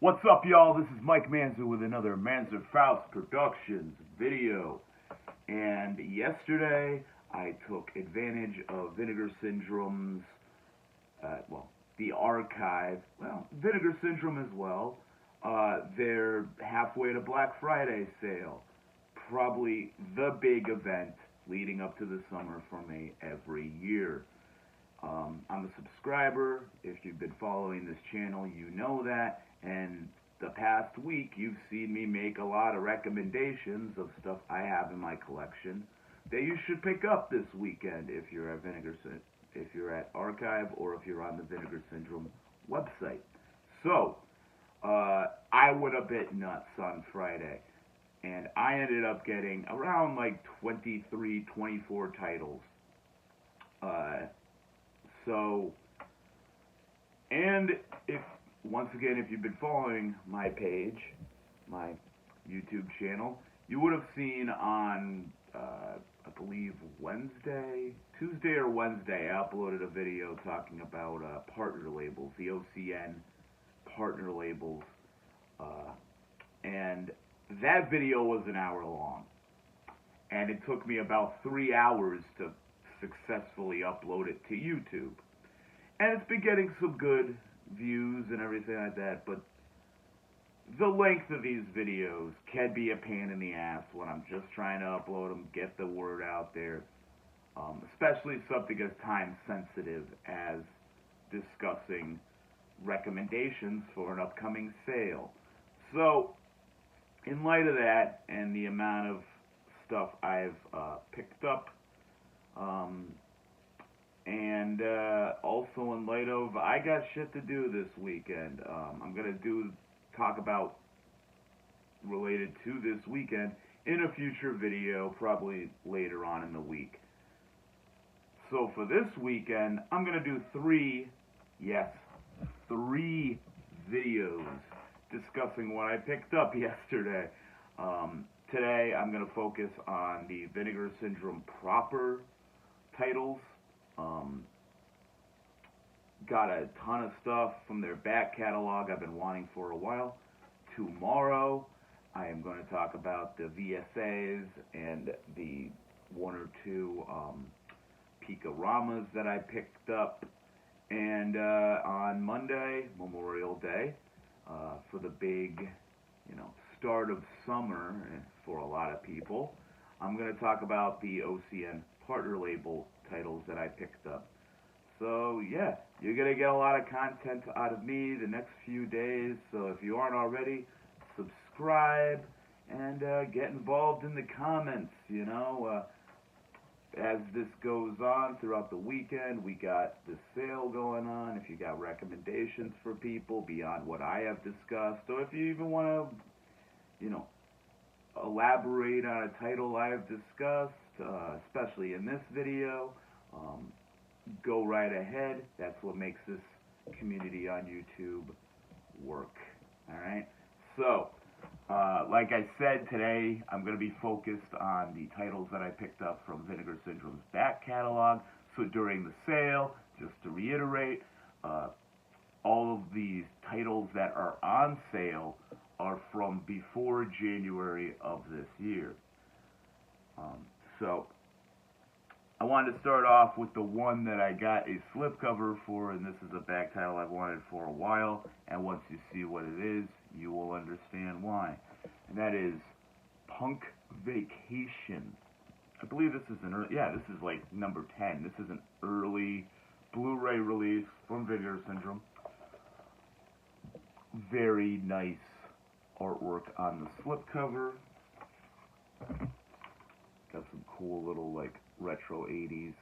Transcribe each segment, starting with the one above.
What's up, y'all? This is Mike Manzer with another Manzer Faust Productions video. And yesterday, I took advantage of Vinegar Syndrome's, the archive, Vinegar Syndrome as well. Their halfway to Black Friday sale. Probably the big event leading up to the summer for me every year. I'm a subscriber. If you've been following this channel, you know that. And the past week, you've seen me make a lot of recommendations of stuff I have in my collection that you should pick up this weekend if you're at Archive or if you're on the Vinegar Syndrome website. So, I went a bit nuts on Friday, and I ended up getting around like 23, 24 titles. Once again, if you've been following my page, my YouTube channel, you would have seen on, I believe Tuesday or Wednesday, I uploaded a video talking about partner labels, the OCN partner labels, and that video was an hour long, and it took me about 3 hours to successfully upload it to YouTube, and it's been getting some good views and everything like that, but the length of these videos can be a pain in the ass when I'm just trying to upload them, get the word out there, especially something as time sensitive as discussing recommendations for an upcoming sale. So, in light of that and the amount of stuff I've picked up, and also in light of I got shit to do this weekend, I'm going to talk about related to this weekend in a future video, probably later on in the week. So for this weekend, I'm going to do three videos discussing what I picked up yesterday. Today I'm going to focus on the Vinegar Syndrome proper titles. Got a ton of stuff from their back catalog I've been wanting for a while. Tomorrow I am going to talk about the VSAs and the one or two Pika-Ramas that I picked up. And on Monday, Memorial Day, for the big, start of summer for a lot of people, I'm going to talk about the OCN partner label titles that I picked up. So yeah, you're going to get a lot of content out of me the next few days. So if you aren't already, subscribe and get involved in the comments, as this goes on throughout the weekend. We got the sale going on. If you got recommendations for people beyond what I have discussed, or if you even want to, elaborate on a title I have discussed, especially in this video, go right ahead. That's what makes this community on YouTube work. Alright? So, like I said, today I'm going to be focused on the titles that I picked up from Vinegar Syndrome's back catalog. So during the sale, just to reiterate, all of these titles that are on sale are from before January of this year. So, I wanted to start off with the one that I got a slipcover for, and this is a back title I've wanted for a while, and once you see what it is, you will understand why. And that is Punk Vacation. I believe this is this is like number 10. This is an early Blu-ray release from Vinegar Syndrome. Very nice artwork on the slipcover. Got some cool little retro 80s,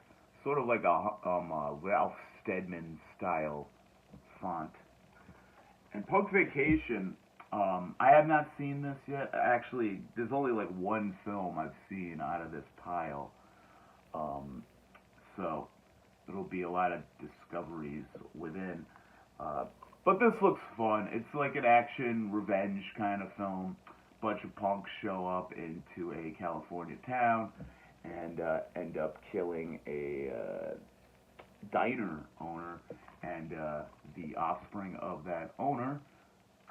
sort of like a Ralph Steadman style font. And Punk Vacation, I have not seen this yet. Actually, there's only one film I've seen out of this pile. So it'll be a lot of discoveries within. But this looks fun. It's like an action revenge kind of film. Bunch of punks show up into a California town and end up killing a diner owner, and the offspring of that owner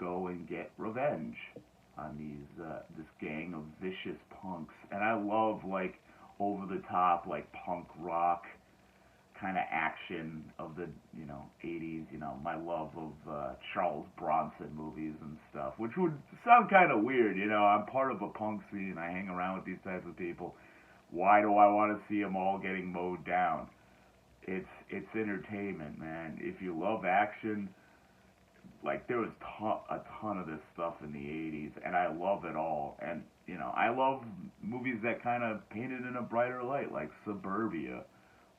go and get revenge on this gang of vicious punks. And I love, like, over the top, like, punk rock kind of action of the 80s. My love of Charles Bronson movies and stuff, which would sound kind of weird. I'm part of a punk scene. I hang around with these types of people. Why do I want to see them all getting mowed down? It's entertainment, man. If you love action, like, there was a ton of this stuff in the 80s, and I love it all. And I love movies that kind of paint it in a brighter light, like Suburbia.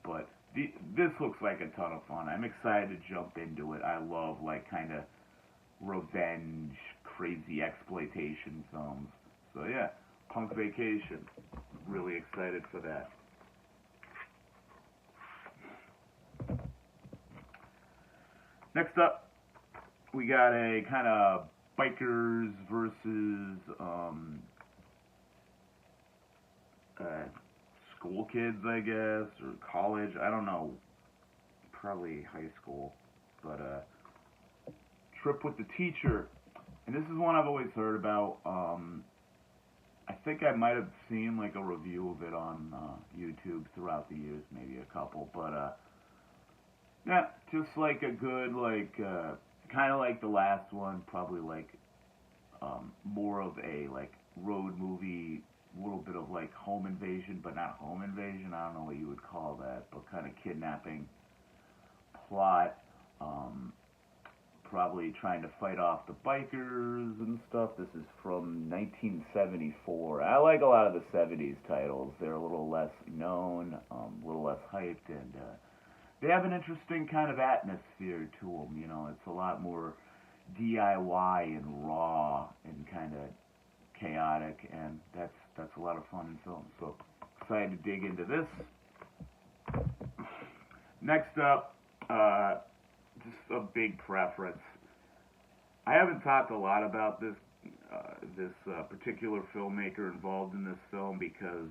But this looks like a ton of fun. I'm excited to jump into it. I love, like, kind of revenge, crazy exploitation films. So yeah, Punk Vacation. Really excited for that. Next up, we got a kind of bikers versus school kids, I guess, or college. I don't know. Probably high school. But Trip with the Teacher. And this is one I've always heard about. I think I might have seen, like, a review of it on YouTube throughout the years, maybe a couple. But yeah, just like a good, like, kind of like the last one, probably like more of a, like, road movie, a little bit of, like, home invasion, but not home invasion. I don't know what you would call that, but kind of kidnapping plot. Probably trying to fight off the bikers and stuff. This is from 1974. I like a lot of the 70s titles. They're a little less known, a little less hyped, and they have an interesting kind of atmosphere to them. It's a lot more DIY and raw and kind of chaotic, and that's a lot of fun in film. So excited to dig into this. Next up, just a big preference. I haven't talked a lot about this particular filmmaker involved in this film because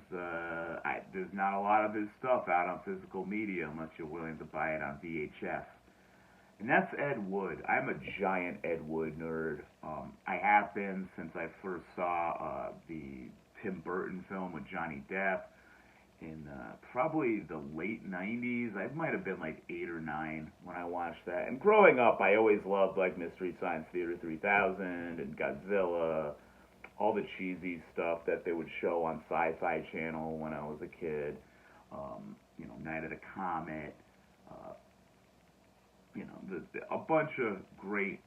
there's not a lot of his stuff out on physical media unless you're willing to buy it on VHS. And that's Ed Wood. I'm a giant Ed Wood nerd. I have been since I first saw the Tim Burton film with Johnny Depp in probably the late 90s. I might have been like 8 or 9 when I watched that. And growing up, I always loved, like, Mystery Science Theater 3000 and Godzilla, all the cheesy stuff that they would show on Sci-Fi Channel when I was a kid. Night of the Comet, a bunch of great,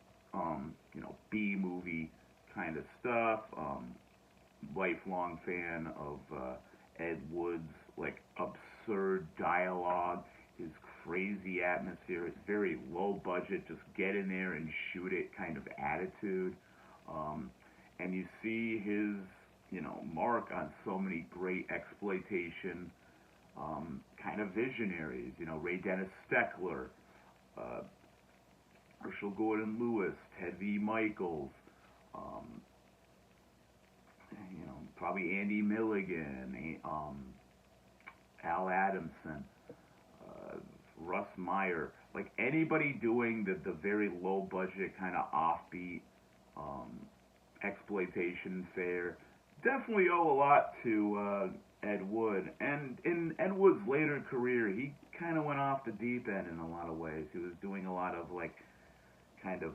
B-movie kind of stuff. Lifelong fan of Ed Wood's, like, absurd dialogue, his crazy atmosphere, his very low budget, just get in there and shoot it kind of attitude. And you see his, mark on so many great exploitation kind of visionaries. Ray Dennis Steckler, Herschel Gordon Lewis, Ted V. Michaels, probably Andy Milligan, Al Adamson, Russ Meyer, like, anybody doing the very low budget kind of offbeat exploitation fare. Definitely owe a lot to Ed Wood. And in Ed Wood's later career, he kind of went off the deep end in a lot of ways. He was doing a lot of, like, kind of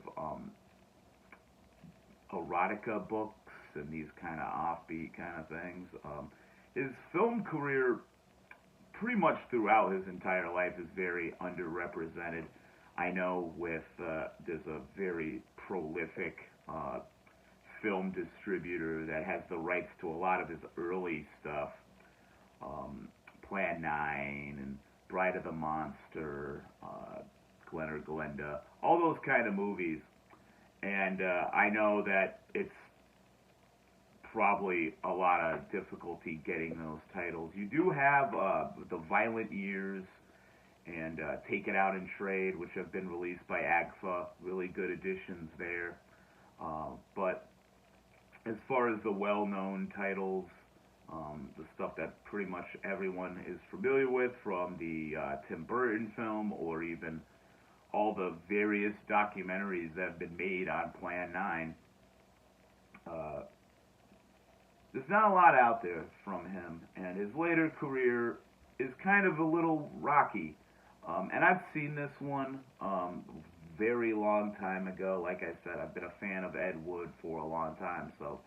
erotica books and these kind of offbeat kind of things. His film career, pretty much throughout his entire life, is very underrepresented. I know with there's a very prolific film distributor that has the rights to a lot of his early stuff, Plan 9 and Bride of the Monster, Glen or Glenda, all those kind of movies. And I know that it's probably a lot of difficulty getting those titles. You do have The Violent Years and Take It Out in Trade, which have been released by AGFA, really good editions there. But as far as the well-known titles, the stuff that pretty much everyone is familiar with from the Tim Burton film, or even all the various documentaries that have been made on Plan 9, there's not a lot out there from him, and his later career is kind of a little rocky. And I've seen this one very long time ago. Like I said, I've been a fan of Ed Wood for a long time, so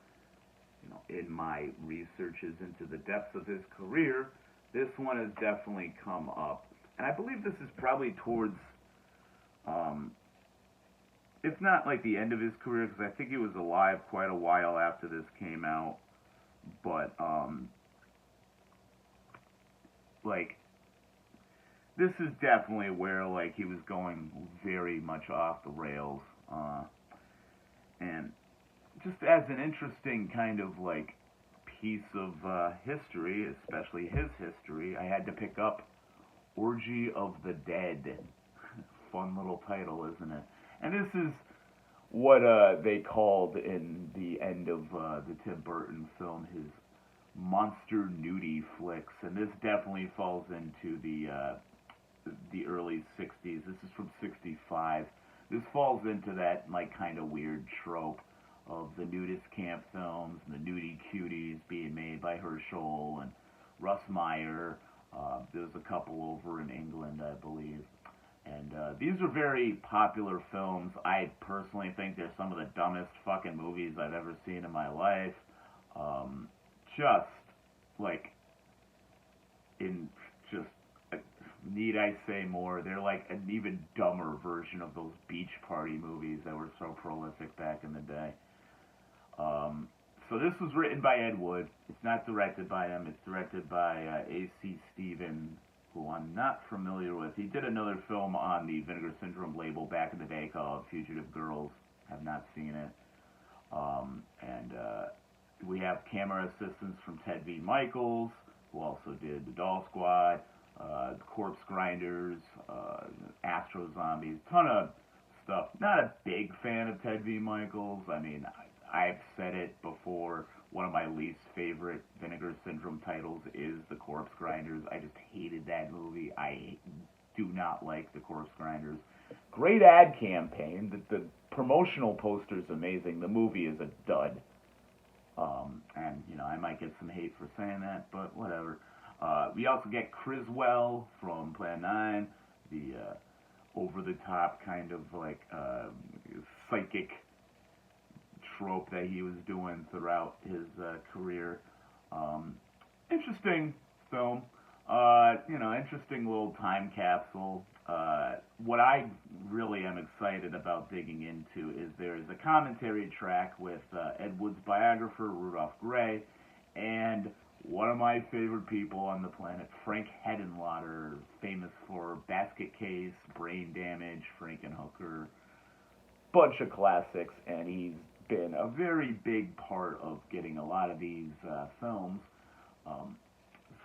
in my researches into the depths of his career, this one has definitely come up. And I believe this is probably towards, it's not like the end of his career, because I think he was alive quite a while after this came out, but, like, this is definitely where, like, he was going very much off the rails, and just as an interesting kind of, like, piece of history, especially his history, I had to pick up Orgy of the Dead. Fun little title, isn't it? And this is what they called in the end of the Tim Burton film his monster nudie flicks, and this definitely falls into the early 60s. This is from 65. This falls into that, like, kind of weird trope of the nudist camp films and the nudie cuties being made by Herschel and Russ Meyer. There's a couple over in England, I believe. And these are very popular films. I personally think they're some of the dumbest fucking movies I've ever seen in my life. Just, like, need I say more? They're like an even dumber version of those beach party movies that were so prolific back in the day. So this was written by Ed Wood. It's not directed by him. It's directed by A.C. Stevens, who I'm not familiar with. He did another film on the Vinegar Syndrome label back in the day called Fugitive Girls. Have not seen it. And we have camera assistance from Ted V. Michaels, who also did The Doll Squad, The Corpse Grinders, Astro Zombies, ton of stuff. Not a big fan of Ted V. Michaels. I mean, I've said it before, one of my least favorite Vinegar Syndrome titles is The Corpse Grinders. I just hated that movie. I do not like The Corpse Grinders. Great ad campaign. The promotional poster is amazing. The movie is a dud. And, I might get some hate for saying that, but whatever. We also get Criswell from Plan 9, the over-the-top kind of, like, psychic trope that he was doing throughout his career. Interesting film. Interesting little time capsule. What I really am excited about digging into is there is a commentary track with Ed Wood's biographer, Rudolph Gray, and one of my favorite people on the planet, Frank Hedenlotter, famous for Basket Case, Brain Damage, Frankenhooker, bunch of classics, and he's been a very big part of getting a lot of these films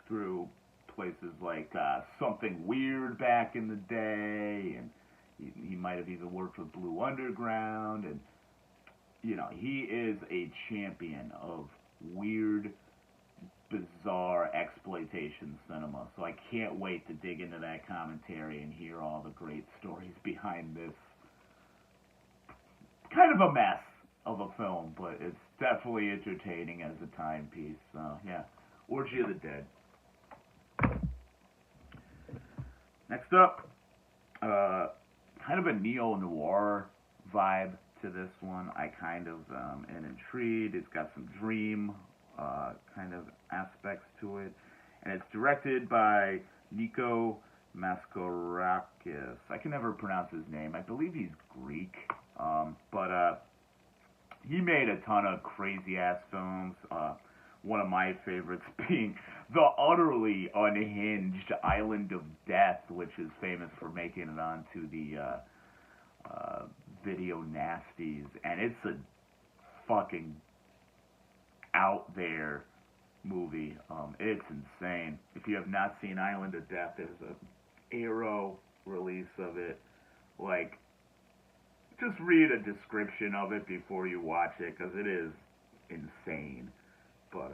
through places like Something Weird back in the day, and he might have even worked with Blue Underground, and he is a champion of weird, bizarre exploitation cinema. So I can't wait to dig into that commentary and hear all the great stories behind this kind of a mess of a film, but it's definitely entertaining as a timepiece. So yeah, Orgy of the Dead. Next up, kind of a neo-noir vibe to this one. I kind of am intrigued. It's got some dream kind of aspects to it. And it's directed by Nico Maskorakis. I can never pronounce his name. I believe he's Greek. But he made a ton of crazy-ass films. One of my favorites being the utterly unhinged Island of Death, which is famous for making it onto the Video Nasties. And it's a fucking out there movie. It's insane. If you have not seen Island of Death, there's an Arrow release of it. Like, just read a description of it before you watch it, because it is insane. But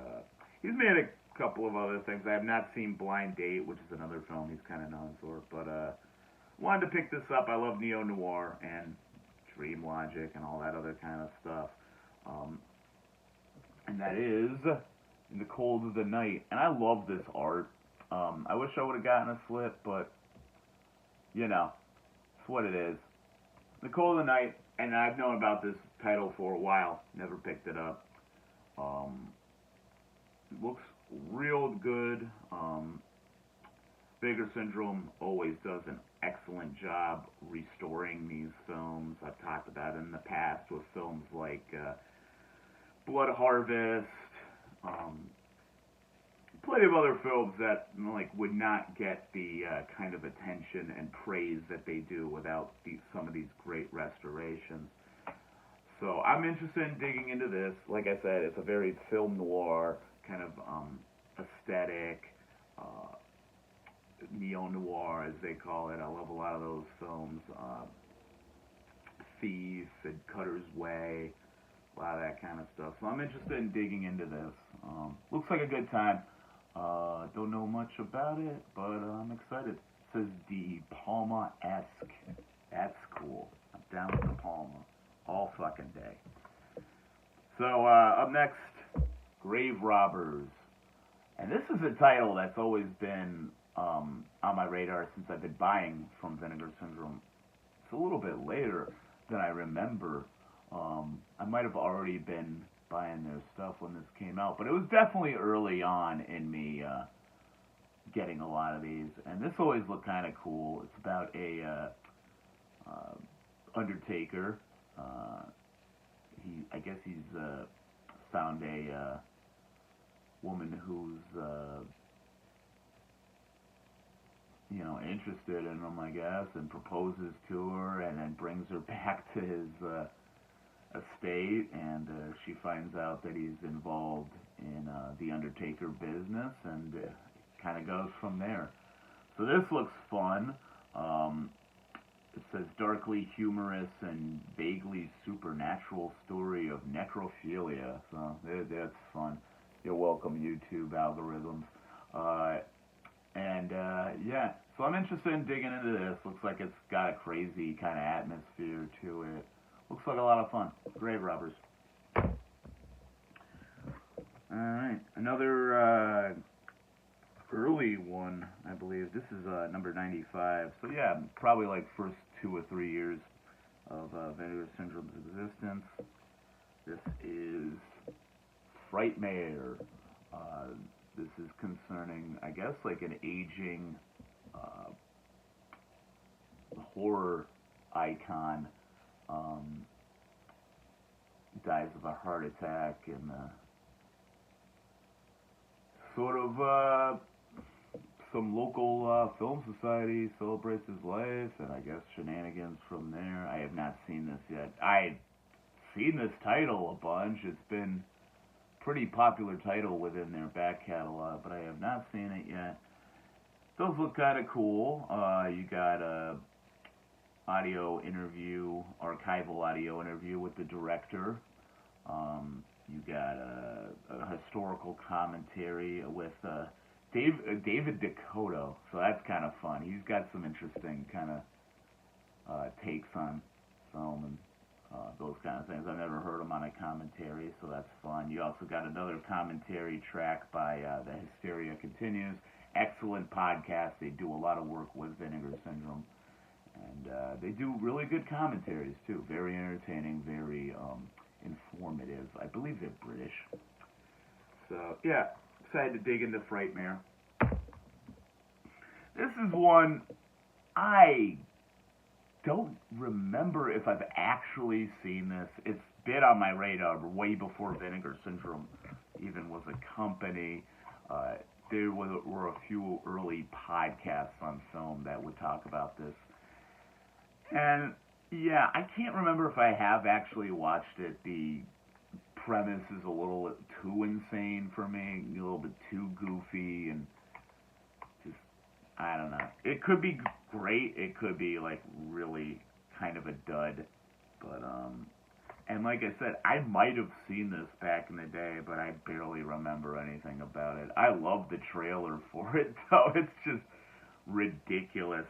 he's made a couple of other things. I have not seen Blind Date, which is another film he's kind of known for. But wanted to pick this up. I love neo-noir and dream logic and all that other kind of stuff. And that is In the Cold of the Night. And I love this art. I wish I would have gotten a slip, but, you know, it's what it is. In the Cold of the Night, and I've known about this title for a while. Never picked it up. Looks real good. Vinegar Syndrome always does an excellent job restoring these films. I've talked about it in the past with films like Blood Harvest, plenty of other films that like would not get the kind of attention and praise that they do without some of these great restorations. So I'm interested in digging into this. Like I said, it's a very film noir kind of aesthetic, neo-noir as they call it. I love a lot of those films. Thief and Cutter's Way, a lot of that kind of stuff. So I'm interested in digging into this. Looks like a good time. Don't know much about it, but I'm excited. It says De Palma-esque. That's cool. I'm down with De Palma all fucking day. So up next, Grave Robbers. And this is a title that's always been on my radar since I've been buying from Vinegar Syndrome. It's a little bit later than I remember. I might have already been buying their stuff when this came out, but it was definitely early on in me getting a lot of these. And this always looked kind of cool. It's about a undertaker. I guess he's found a woman who's interested in him, I guess, and proposes to her, and then brings her back to his estate, and she finds out that he's involved in the Undertaker business, and kind of goes from there. So this looks fun. It says darkly humorous and vaguely supernatural story of necrophilia. So that's fun. You're welcome, YouTube algorithms. Yeah, so I'm interested in digging into this. Looks like it's got a crazy kind of atmosphere to it. Looks like a lot of fun. Grave Robbers. Alright, another early one, I believe. This is number 95. So yeah, probably like first 2 or 3 years of Vinegar Syndrome's existence. This is Frightmare. This is concerning, I guess, like an aging horror icon. Dies of a heart attack, and sort of some local film society celebrates his life, and I guess shenanigans from there. I have not seen this yet. I've seen this title a bunch. It's been pretty popular title within their back catalog, but I have not seen it yet. Does look kind of cool. You got a archival audio interview with the director. You got a historical commentary with David Dakota, so that's kind of fun. He's got some interesting kind of takes on film and those kind of things. I've never heard him on a commentary, so that's fun. You also got another commentary track by The Hysteria Continues. Excellent podcast. They do a lot of work with Vinegar Syndrome. And they do really good commentaries, too. Very entertaining, very informative. I believe they're British. So, yeah, excited to dig into Frightmare. This is one I don't remember if I've actually seen this. It's been on my radar way before Vinegar Syndrome even was a company. There were a few early podcasts on film that would talk about this. And, yeah, I can't remember if I have actually watched it. The premise is a little too insane for me, a little bit too goofy, and just, I don't know. It could be great. It could be, like, really kind of a dud. But, and like I said, I might have seen this back in the day, but I barely remember anything about it. I love the trailer for it, though. It's just ridiculous.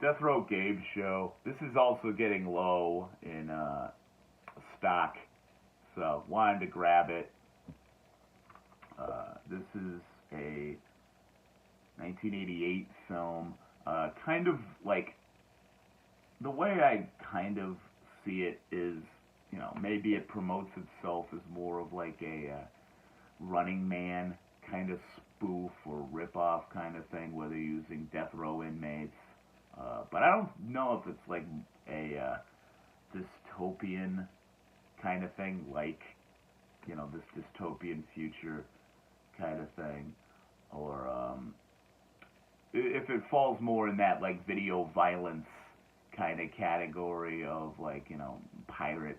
Deathrow Gameshow. This is also getting low in stock, so wanted to grab it. This is a 1988 film. Kind of like, the way I kind of see it is, maybe it promotes itself as more of like a Running Man kind of spoof or rip-off kind of thing, where they're using death row inmates. But I don't know if it's like a dystopian kind of thing, like, this dystopian future kind of thing, or if it falls more in that like video violence kind of category of like, pirate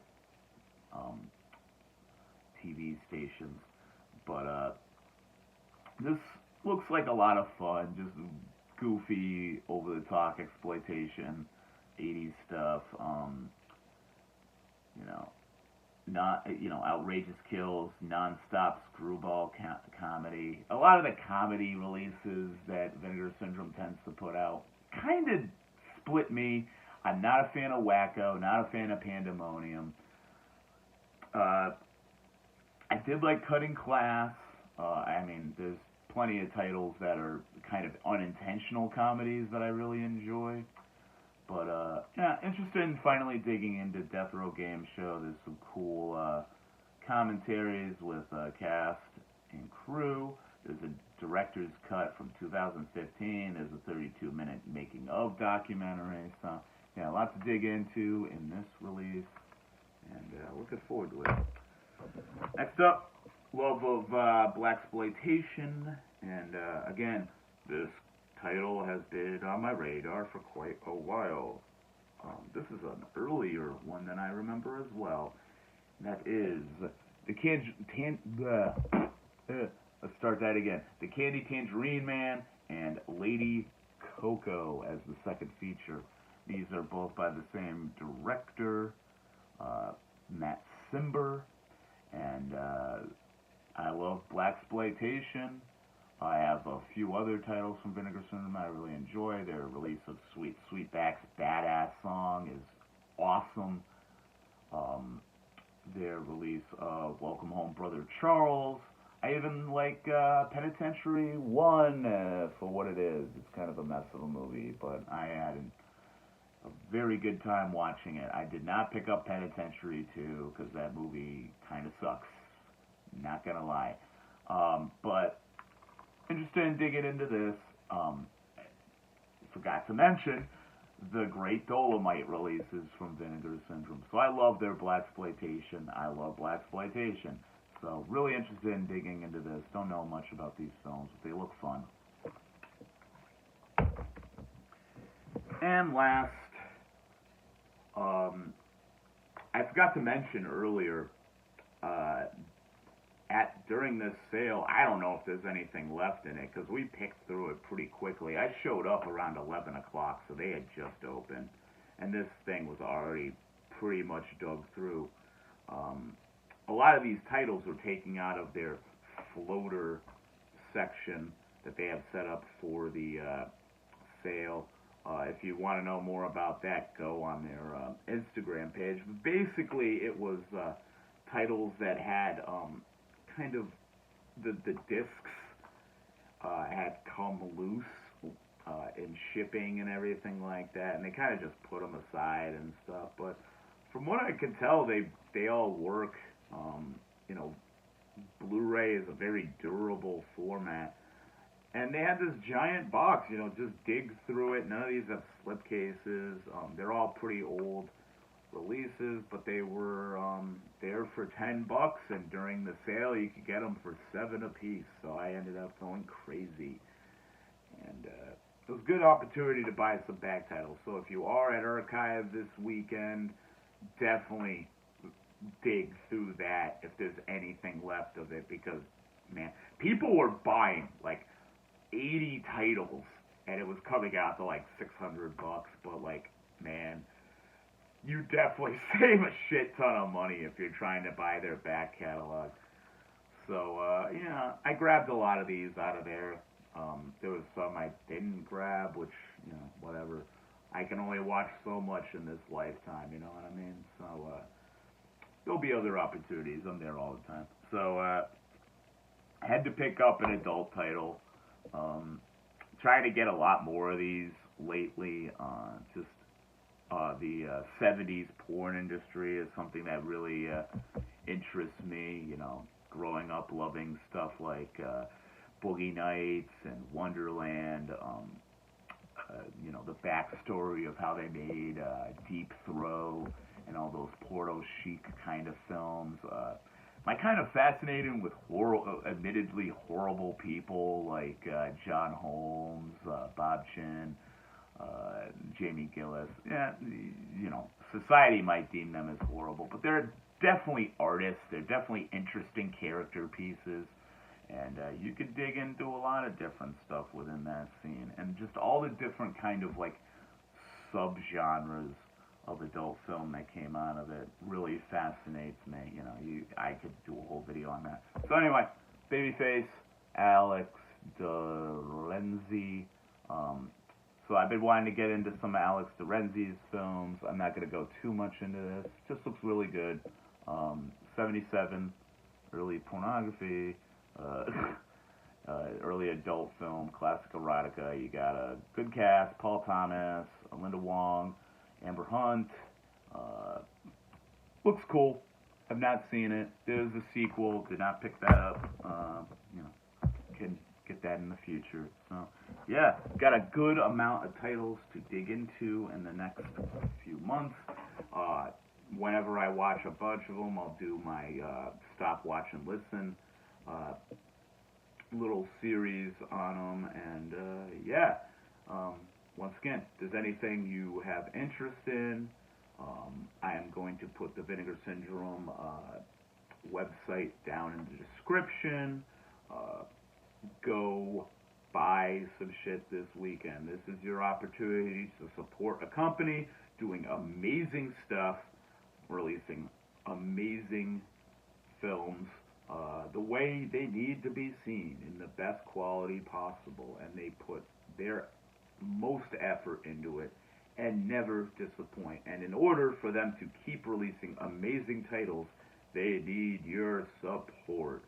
TV stations. But this looks like a lot of fun, just goofy, over-the-top exploitation, 80s stuff, not, outrageous kills, non-stop screwball comedy. A lot of the comedy releases that Vinegar Syndrome tends to put out kind of split me. I'm not a fan of Wacko, not a fan of Pandemonium. I did like Cutting Class. There's plenty of titles that are kind of unintentional comedies that I really enjoy. But, interested in finally digging into Deathrow Gameshow. There's some cool commentaries with cast and crew. There's a director's cut from 2015. There's a 32-minute making of documentary. So, yeah, a lot to dig into in this release. And looking forward to it. Next up, love of blaxploitation. And, again, this title has been on my radar for quite a while. This is an earlier one than I remember as well. That is let's start that again. The Candy Tangerine Man and Lady Coco as the second feature. These are both by the same director, Matt Cimber, and I love blaxploitation. I have a few other titles from Vinegar Syndrome I really enjoy. Their release of Sweetback's Badass Song is awesome. Their release of Welcome Home, Brother Charles. I even like Penitentiary 1 for what it is. It's kind of a mess of a movie, but I had a very good time watching it. I did not pick up Penitentiary 2 because that movie kind of sucks. Not gonna lie. But interested in digging into this. Forgot to mention the Great Dolomite releases from Vinegar Syndrome. So I love their blaxploitation. I love blaxploitation. So really interested in digging into this. Don't know much about these films, but they look fun. And last, I forgot to mention earlier, during this sale, I don't know if there's anything left in it, because we picked through it pretty quickly. I showed up around 11 o'clock, so they had just opened, and this thing was already pretty much dug through. A lot of these titles were taken out of their floater section that they have set up for the sale. If you want to know more about that, go on their Instagram page. But basically, it was titles that had kind of the discs had come loose in shipping and everything like that, and they kind of just put them aside and stuff. But from what I can tell, they all work. Blu-ray is a very durable format, and they had this giant box. Just dig through it. None of these have slipcases. They're all pretty old releases, but they were there for $10, and during the sale you could get them for $7 a piece. So I ended up going crazy, and it was a good opportunity to buy some back titles. So if you are at Archive this weekend, definitely dig through that if there's anything left of it, because man, people were buying like 80 titles, and it was coming out to like $600. But like, man, you definitely save a shit ton of money if you're trying to buy their back catalog. So, I grabbed a lot of these out of there. There was some I didn't grab, which, whatever. I can only watch so much in this lifetime, you know what I mean? So, there'll be other opportunities. I'm there all the time. So, I had to pick up an adult title. Trying to get a lot more of these lately. The 70s porn industry is something that really interests me. You know, growing up loving stuff like Boogie Nights and Wonderland. You know, the backstory of how they made Deathrow and all those porno chic kind of films. I kind of fascinated with admittedly horrible people like John Holmes, Bob Chin, Jamie Gillis. Yeah, you know, society might deem them as horrible, but they're definitely artists. They're definitely interesting character pieces, and you could dig into a lot of different stuff within that scene, and just all the different kind of like subgenres of adult film that came out of it really fascinates me. You know, I could do a whole video on that. So anyway, Babyface, Alex DeRenzi. So I've been wanting to get into some of Alex DeRenzi's films. I'm not going to go too much into this. Just looks really good. 77, early pornography, early adult film, classic erotica. You got a good cast: Paul Thomas, Linda Wong, Amber Hunt. Looks cool. I've not seen it. There's a sequel. Did not pick that up. You know, can get that in the future. So yeah, got a good amount of titles to dig into in the next few months. Whenever I watch a bunch of them, I'll do my stop, watch, and listen little series on them. And yeah. Once again, if there's anything you have interest in, I am going to put the Vinegar Syndrome website down in the description. Go buy some shit this weekend. This is your opportunity to support a company doing amazing stuff, releasing amazing films the way they need to be seen, in the best quality possible, and they put their most effort into it and never disappoint. And in order for them to keep releasing amazing titles, they need your support.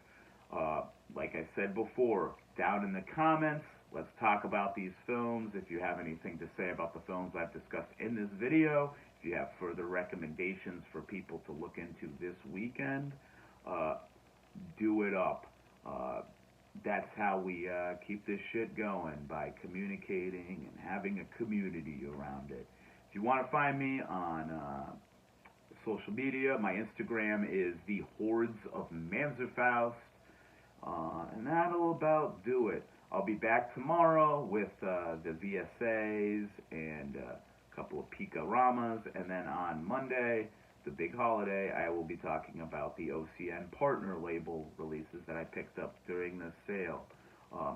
Like I said before, down in the comments, let's talk about these films. If you have anything to say about the films I've discussed in this video, if you have further recommendations for people to look into this weekend, do it up. That's how we keep this shit going, by communicating and having a community around it. If you want to find me on social media, my Instagram is the Hordes of Manzerfaust, and that'll about do it. I'll be back tomorrow with the VSAs and a couple of Pika-Ramas, and then on Monday, the big holiday, I will be talking about the OCN partner label releases that I picked up during the sale.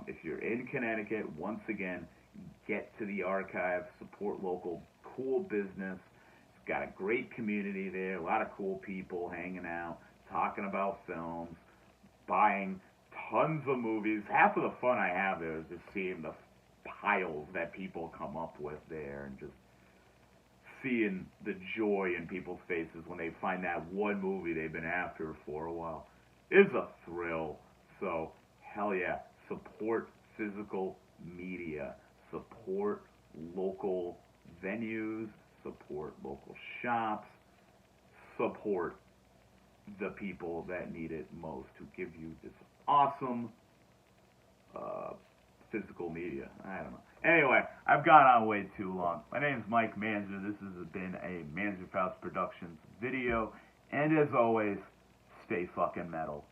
If you're in Connecticut, once again, get to the archive, support local cool business. It's got a great community there, a lot of cool people hanging out, talking about films, buying tons of movies. Half of the fun I have there is just seeing the piles that people come up with there, and just seeing the joy in people's faces when they find that one movie they've been after for a while. It's a thrill. So, hell yeah, support physical media, support local venues, support local shops, support the people that need it most, who give you this awesome physical media. I don't know. Anyway, I've gone on way too long. My name is Mike Manzer. This has been a Manzerfaust Productions video. And as always, stay fucking metal.